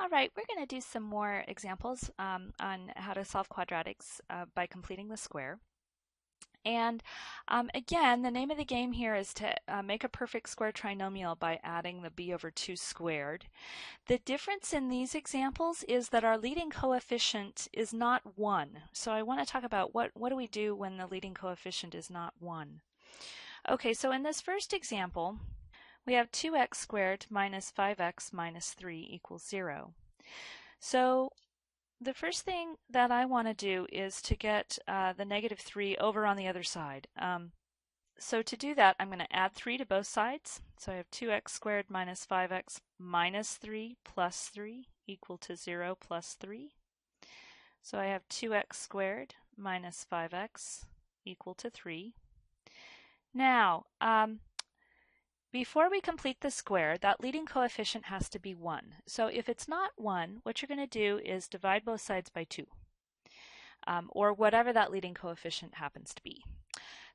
All right, we're going to do some more examples on how to solve quadratics by completing the square. And again, the name of the game here is to make a perfect square trinomial by adding the b over 2 squared. The difference in these examples is that our leading coefficient is not 1. So I want to talk about what do we do when the leading coefficient is not 1. Okay, so in this first example, we have 2x squared minus 5x minus 3 equals 0. So the first thing that I want to do is to get the negative 3 over on the other side. So to do that, I'm going to add 3 to both sides. So I have 2x squared minus 5x minus 3 plus 3 equal to 0 plus 3. So I have 2x squared minus 5x equal to 3. Now, before we complete the square, that leading coefficient has to be 1. So if it's not 1, what you're going to do is divide both sides by 2, or whatever that leading coefficient happens to be.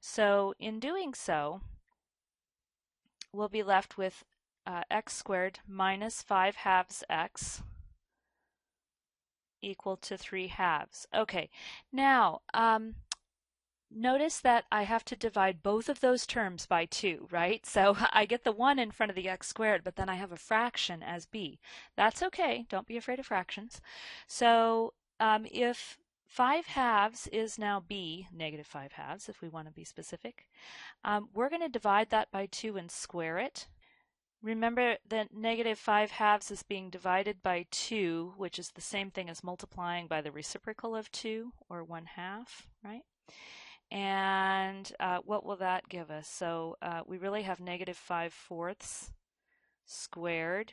So in doing so, we'll be left with x squared minus 5 halves x equal to 3 halves. Okay, now notice that I have to divide both of those terms by 2, right? So I get the 1 in front of the x squared, but then I have a fraction as b. That's okay. Don't be afraid of fractions. So if 5 halves is now b, negative 5 halves if we want to be specific, we're going to divide that by 2 and square it. Remember that negative 5 halves is being divided by 2, which is the same thing as multiplying by the reciprocal of 2, or 1/2, right? And what will that give us? So we really have negative 5/4 squared,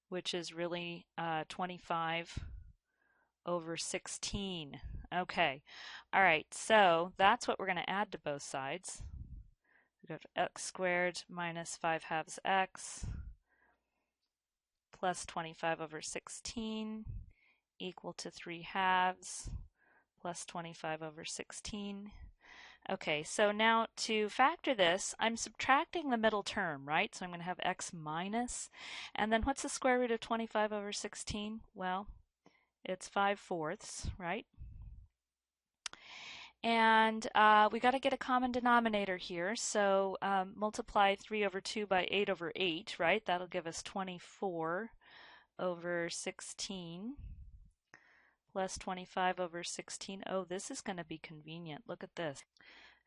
which is really 25 over 16. Okay, all right, so that's what we're going to add to both sides. We have x squared minus 5 halves x plus 25 over 16 equal to 3 halves plus 25 over 16. Okay, so now to factor this, I'm subtracting the middle term, right? So I'm going to have x minus, and then what's the square root of 25 over 16? Well, it's 5/4, right? And we got to get a common denominator here, so multiply 3 over 2 by 8 over 8, right? That'll give us 24 over 16 plus 25 over 16. Oh, this is going to be convenient. Look at this.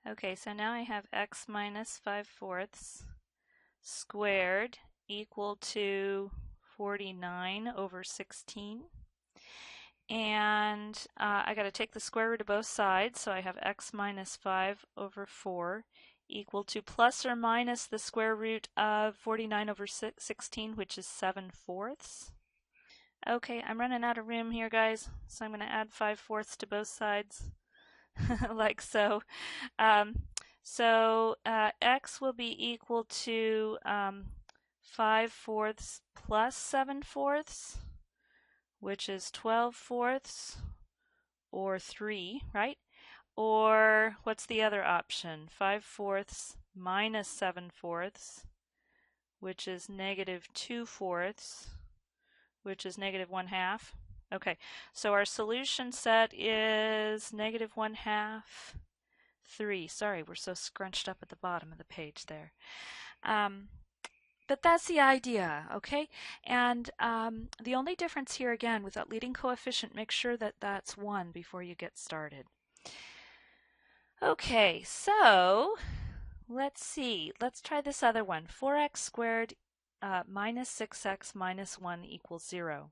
Okay, so now I have x minus 5/4 squared equal to 49 over 16. And I got to take the square root of both sides, so I have x minus 5 over 4 equal to plus or minus the square root of 49 over 16, which is 7/4. Okay, I'm running out of room here, guys, so I'm going to add 5/4 to both sides, like so. X will be equal to 5/4 plus 7/4, which is 12/4, or 3, right? Or what's the other option? 5/4 minus 7/4, which is negative 2/4, which is negative 1/2. Okay, so our solution set is negative 1/2, 3. Sorry, we're so scrunched up at the bottom of the page there. But that's the idea, okay? And the only difference here, again, with that leading coefficient, make sure that that's 1 before you get started. Okay, so let's see. Let's try this other one. 4x squared minus 6x minus 1 equals 0.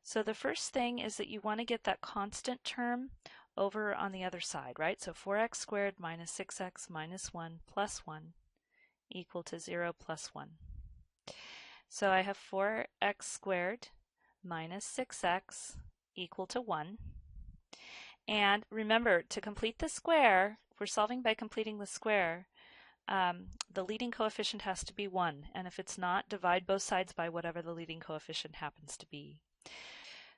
So the first thing is that you want to get that constant term over on the other side, right? So 4x squared minus 6x minus 1 plus 1 equal to 0 plus 1. So I have 4x squared minus 6x equal to 1. And remember, to complete the square, if we're solving by completing the square, the leading coefficient has to be 1. And if it's not, divide both sides by whatever the leading coefficient happens to be.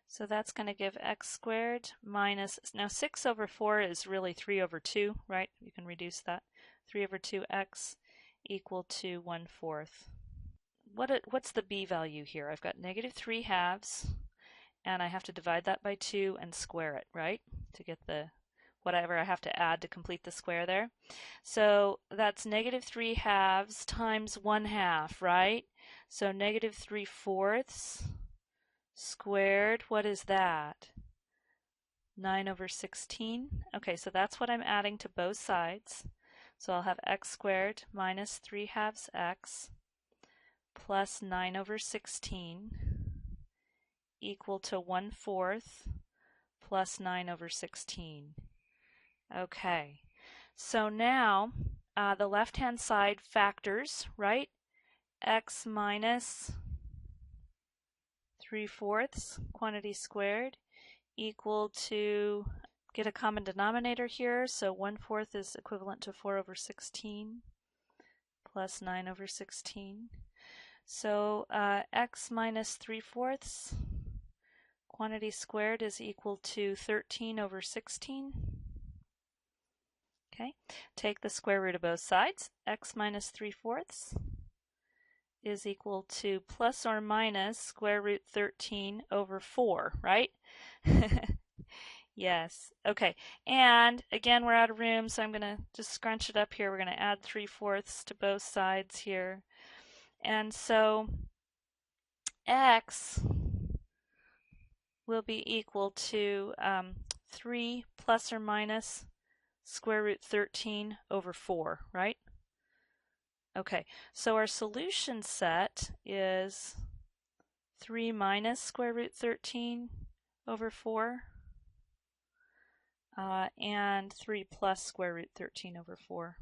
So that's going to give x squared minus, now 6 over 4 is really 3 over 2, right? You can reduce that. 3 over 2x equal to 1/4. what's the b value here? I've got negative 3 halves, and I have to divide that by 2 and square it, right? To get the whatever I have to add to complete the square there. So that's negative 3 halves times 1 half, right? So negative 3/4 squared, what is that? 9/16. Okay, so that's what I'm adding to both sides. So I'll have x squared minus 3 halves x plus 9/16 equal to 1/4 plus 9/16. Okay, so now the left-hand side factors, right? X minus 3/4 quantity squared equal to, get a common denominator here, so 1/4 is equivalent to 4/16 plus 9/16. So x minus 3/4 quantity squared is equal to 13/16. Okay, take the square root of both sides. X minus 3/4 is equal to plus or minus square root 13/4, right? Yes. Okay. And again, we're out of room, so I'm going to just scrunch it up here. We're going to add 3/4 to both sides here. And so x will be equal to 3 plus or minus square root 13/4, right? Okay, so our solution set is 3 minus square root 13/4 and 3 plus square root 13/4.